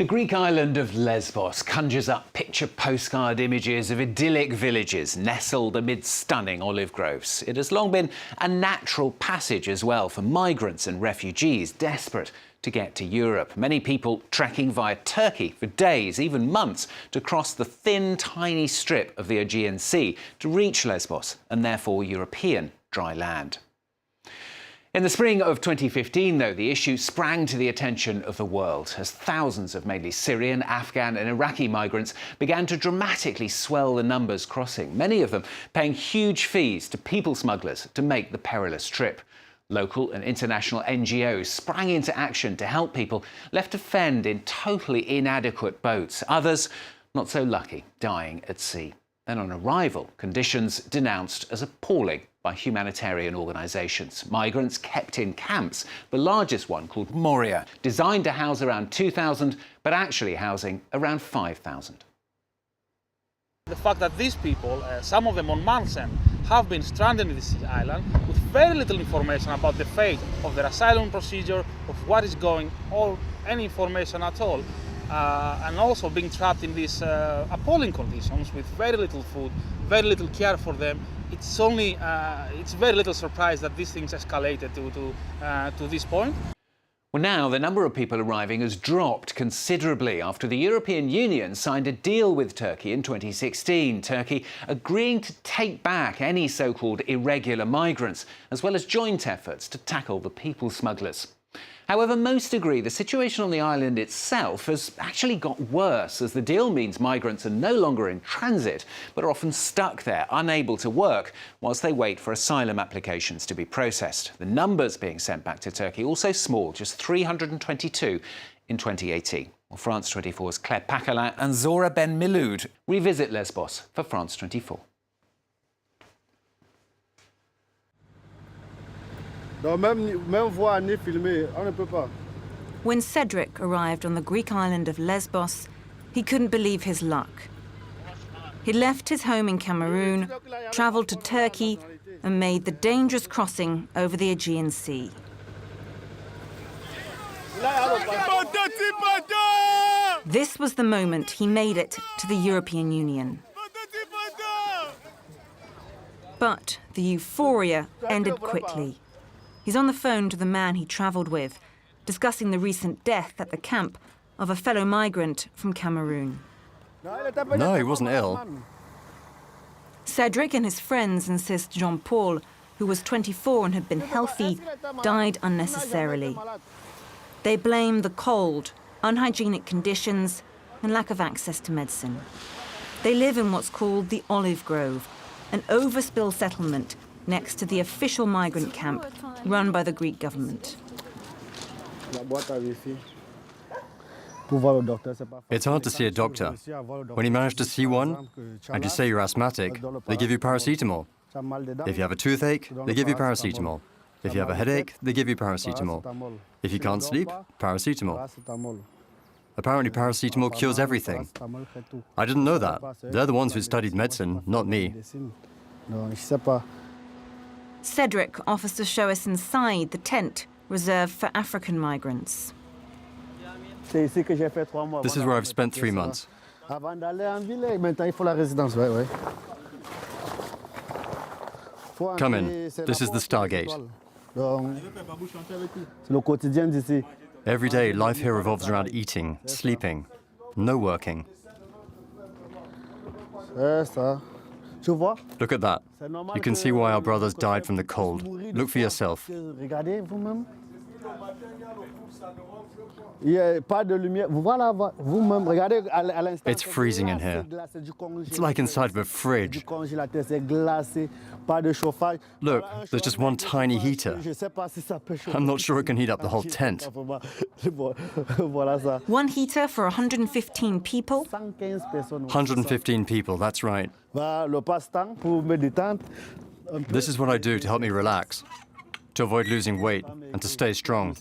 The Greek island of Lesbos conjures up picture postcard images of idyllic villages nestled amid stunning olive groves. It has long been a natural passage as well for migrants and refugees desperate to get to Europe. Many people trekking via Turkey for days, even months, to cross the thin, tiny strip of the Aegean Sea to reach Lesbos and therefore European dry land. In the spring of 2015, though, the issue sprang to the attention of the world as thousands of mainly Syrian, Afghan and Iraqi migrants began to dramatically swell the numbers crossing, many of them paying huge fees to people smugglers to make the perilous trip. Local and international NGOs sprang into action to help people left to fend in totally inadequate boats, others not so lucky, dying at sea. Then on arrival, conditions denounced as appalling by humanitarian organisations. Migrants kept in camps, the largest one called MARCIA, designed to house around 2,000, but actually housing around 5,000. The fact that these people, some of them on months end, have been stranded in this island with very little information about the fate of their asylum procedure, of what is going on, any information at all, and also being trapped in these appalling conditions with very little food, very little care for them. It's very little surprise that these things escalated to this point. Well, now the number of people arriving has dropped considerably after the European Union signed a deal with Turkey in 2016. Turkey agreeing to take back any so-called irregular migrants, as well as joint efforts to tackle the people smugglers. However, most agree the situation on the island itself has actually got worse, as the deal means migrants are no longer in transit, but are often stuck there, unable to work, whilst they wait for asylum applications to be processed. The numbers being sent back to Turkey also small, just 322 in 2018. Well, France 24's Claire Pacalin and Zora Ben Miloud revisit Lesbos for France 24. When Cedric arrived on the Greek island of Lesbos, he couldn't believe his luck. He left his home in Cameroon, travelled to Turkey and made the dangerous crossing over the Aegean Sea. This was the moment he made it to the European Union. But the euphoria ended quickly. He's on the phone to the man he travelled with, discussing the recent death at the camp of a fellow migrant from Cameroon. No, he wasn't ill. Cedric and his friends insist Jean-Paul, who was 24 and had been healthy, died unnecessarily. They blame the cold, unhygienic conditions and lack of access to medicine. They live in what's called the Olive Grove, an overspill settlement next to the official migrant camp run by the Greek government. It's hard to see a doctor. When you manage to see one, and you say you're asthmatic, they give you paracetamol. If you have a toothache, they give you paracetamol. If you have a headache, they give you paracetamol. If you can't sleep, paracetamol. Apparently paracetamol cures everything. I didn't know that. They're the ones who studied medicine, not me. Cedric offers to show us inside the tent reserved for African migrants. This is where I've spent 3 months. Come in. This is the Stargate. Every day, life here revolves around eating, sleeping, no working. Look at that. You can see why our brothers died from the cold. Look for yourself. It's freezing in here. It's like inside of a fridge. Look, there's just one tiny heater. I'm not sure it can heat up the whole tent. One heater for 115 people? 115 people, that's right. This is what I do to help me relax, to avoid losing weight and to stay strong.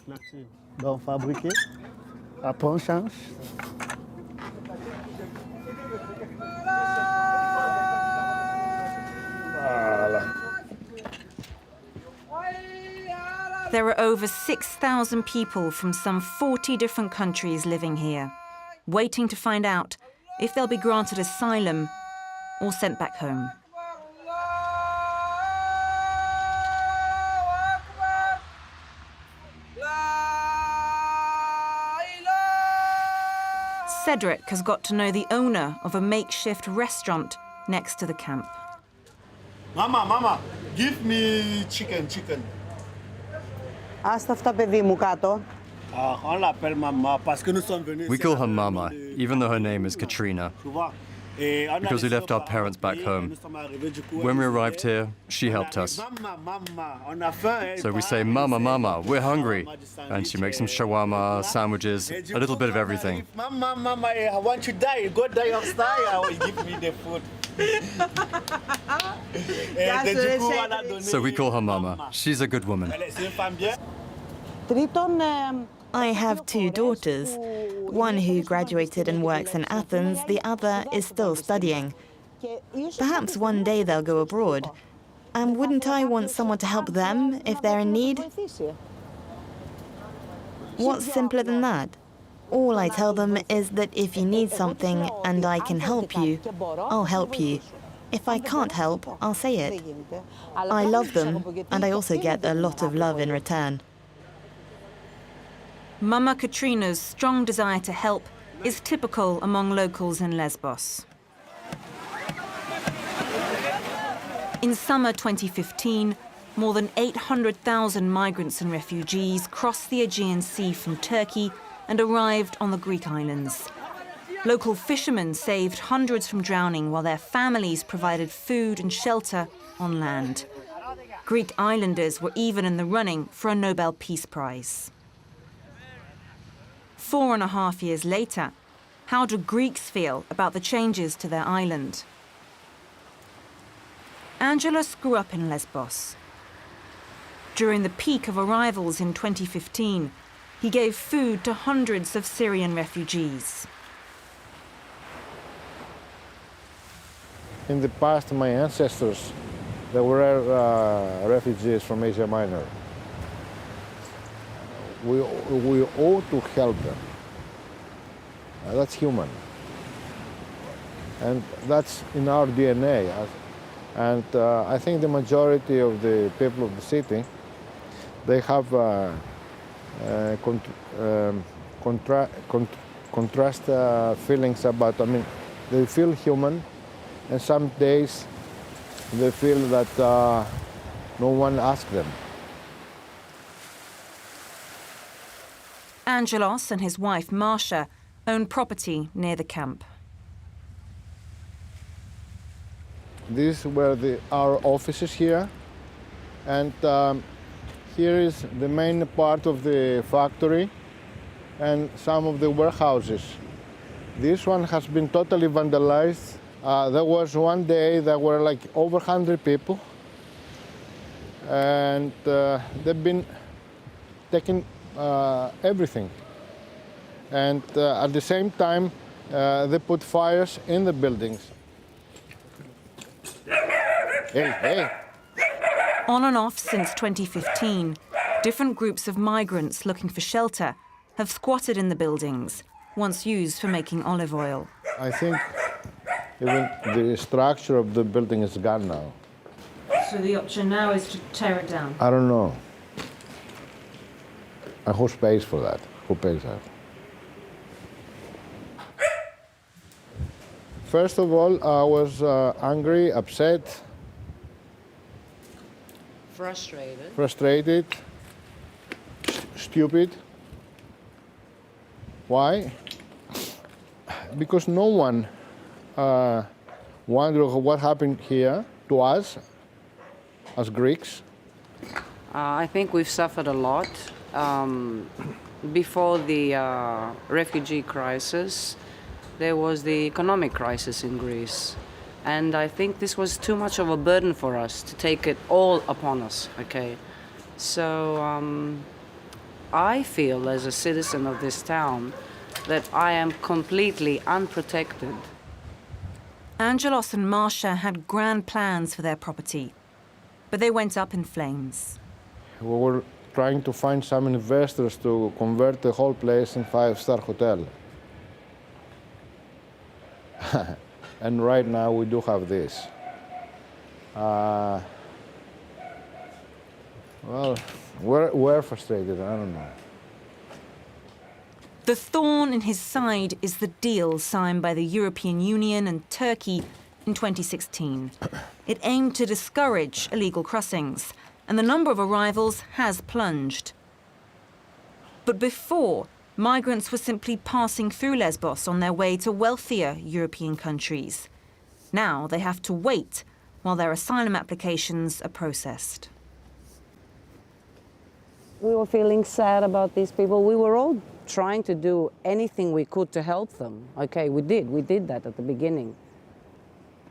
There are over 6,000 people from some 40 different countries living here. waiting to find out if they'll be granted asylum or sent back home. Cedric has got to know the owner of a makeshift restaurant next to the camp. Mama, give me chicken. Άστα αυτά, παιδί μου, κάτω. We call her Mama, even though her name is Katrina, because we left our parents back home. When we arrived here, she helped us. So we say, Mama, Mama, we're hungry. And she makes some shawarma, sandwiches, a little bit of everything. Mama, I want to die. Go die outside. I will give me the food. So we call her Mama. She's a good woman. I have two daughters, one who graduated and works in Athens, the other is still studying. Perhaps one day they'll go abroad. And wouldn't I want someone to help them if they're in need? What's simpler than that? All I tell them is that if you need something and I can help you, I'll help you. If I can't help, I'll say it. I love them, and I also get a lot of love in return. Mama Katrina's strong desire to help is typical among locals in Lesbos. In summer 2015, more than 800,000 migrants and refugees crossed the Aegean Sea from Turkey and arrived on the Greek islands. Local fishermen saved hundreds from drowning while their families provided food and shelter on land. Greek islanders were even in the running for a Nobel Peace Prize. 4.5 years later, how do Greeks feel about the changes to their island? Angelos grew up in Lesbos. During the peak of arrivals in 2015, he gave food to hundreds of Syrian refugees. In the past, my ancestors, they were refugees from Asia Minor. We ought to help them. That's human. And that's in our DNA. And I think the majority of the people of the city, they have contrast feelings about, they feel human, and some days they feel that no one asked them. Angelos and his wife Marcia own property near the camp. These were our offices here, and here is the main part of the factory and some of the warehouses. This one has been totally vandalized. There was one day there were like over 100 people, and they've been taking everything. And at the same time, they put fires in the buildings. Hey. On and off since 2015, different groups of migrants looking for shelter have squatted in the buildings, once used for making olive oil. I think even the structure of the building is gone now. So the option now is to tear it down? I don't know. And who pays for that? Who pays that? First of all, I was angry, upset. Frustrated. Stupid. Why? Because no one wondered what happened here to us as Greeks. I think we've suffered a lot. Before the refugee crisis, there was the economic crisis in Greece. And I think this was too much of a burden for us to take it all upon us, okay? So I feel as a citizen of this town that I am completely unprotected. Angelos and Marcia had grand plans for their property, but they went up in flames. We were trying to find some investors to convert the whole place in 5-star hotel. And right now we do have this. Well, we're frustrated, I don't know. The thorn in his side is the deal signed by the European Union and Turkey in 2016. It aimed to discourage illegal crossings, and the number of arrivals has plunged. But before, migrants were simply passing through Lesbos on their way to wealthier European countries. Now they have to wait while their asylum applications are processed. We were feeling sad about these people. We were all trying to do anything we could to help them. Okay, we did that at the beginning.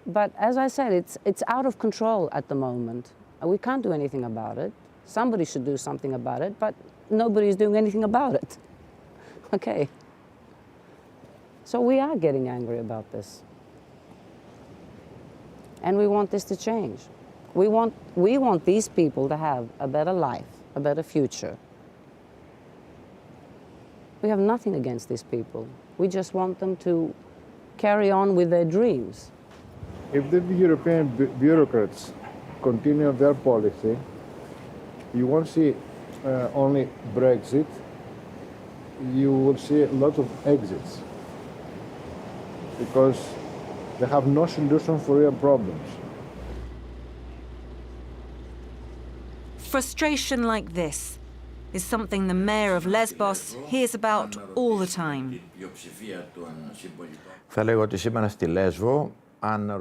But as I said, it's out of control at the moment. We can't do anything about it. Somebody should do something about it, but nobody's doing anything about it. Okay. So we are getting angry about this. And we want this to change. We want these people to have a better life, a better future. We have nothing against these people. We just want them to carry on with their dreams. If the European bureaucrats continue their policy, you won't see only Brexit, you will see a lot of exits, because they have no solution for real problems. Frustration like this is something the mayor of Lesbos hears about all the time.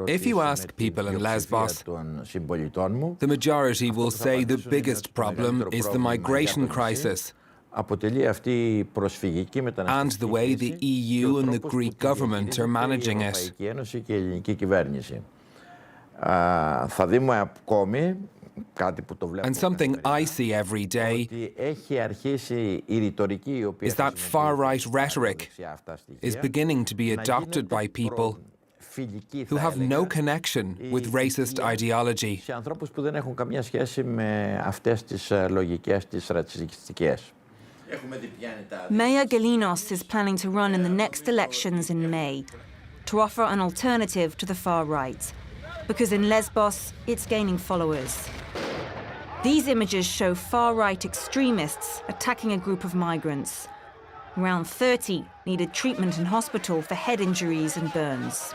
If you ask people in Lesbos, the majority will say the biggest problem is the migration crisis and the way the EU and the Greek government are managing it. And something I see every day is that far-right rhetoric is beginning to be adopted by people who have no connection with racist ideology. Mayor Gelinos is planning to run in the next elections in May to offer an alternative to the far right, because in Lesbos, it's gaining followers. These images show far-right extremists attacking a group of migrants. Around 30 needed treatment in hospital for head injuries and burns.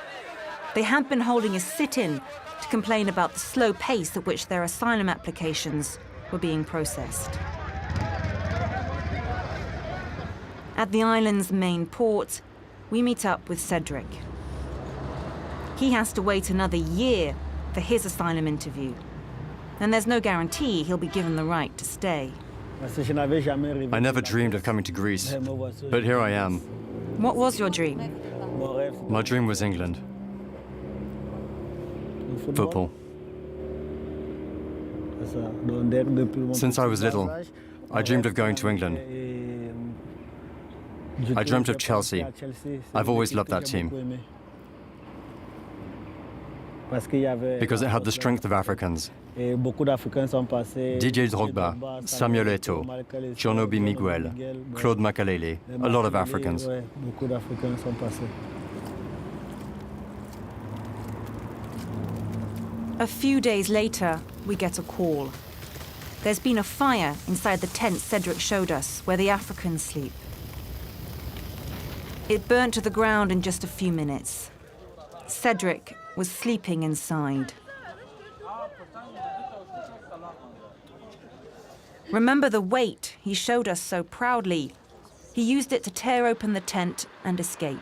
They had been holding a sit-in to complain about the slow pace at which their asylum applications were being processed. At the island's main port, we meet up with Cedric. He has to wait another year for his asylum interview, and there's no guarantee he'll be given the right to stay. I never dreamed of coming to Greece, but here I am. What was your dream? My dream was England. Football. Since I was little, I dreamed of going to England. I dreamt of Chelsea. I've always loved that team, because it had the strength of Africans. Didier Drogba, Samuel Eto'o, John Obi Miguel, Claude Makalele, a lot of Africans. A few days later, we get a call. There's been a fire inside the tent Cedric showed us, where the Africans sleep. It burnt to the ground in just a few minutes. Cedric was sleeping inside. Remember the weight he showed us so proudly? He used it to tear open the tent and escape.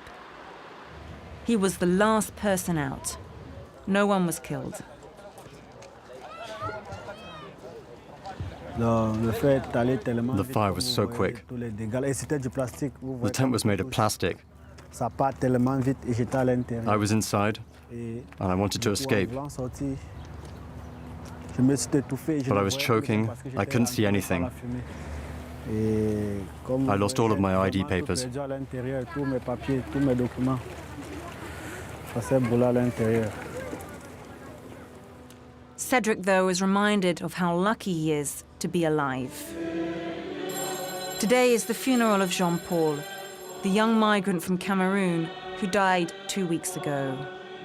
He was the last person out. No one was killed. The fire was so quick. The tent was made of plastic. I was inside, and I wanted to escape. But I was choking. I couldn't see anything. I lost all of my ID papers. Cedric, though, is reminded of how lucky he is to be alive. Today is the funeral of Jean-Paul, the young migrant from Cameroon who died 2 weeks ago.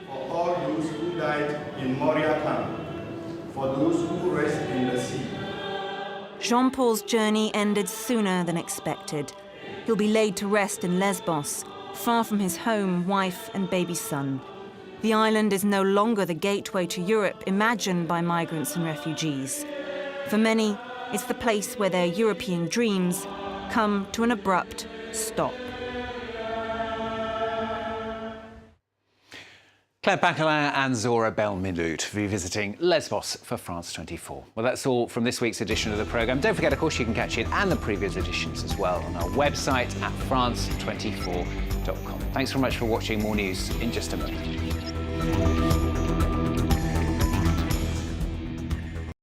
For all those who died in MARCIA camp, for those who rest in the sea. Jean-Paul's journey ended sooner than expected. He'll be laid to rest in Lesbos, far from his home, wife and baby son. The island is no longer the gateway to Europe imagined by migrants and refugees. For many, it's the place where their European dreams come to an abrupt stop. Claire Bacalin and Zora Belmiloud revisiting Lesbos for France 24. Well, that's all from this week's edition of the programme. Don't forget, of course, you can catch it and the previous editions as well on our website at france24.com. Thanks very much for watching. More news in just a moment.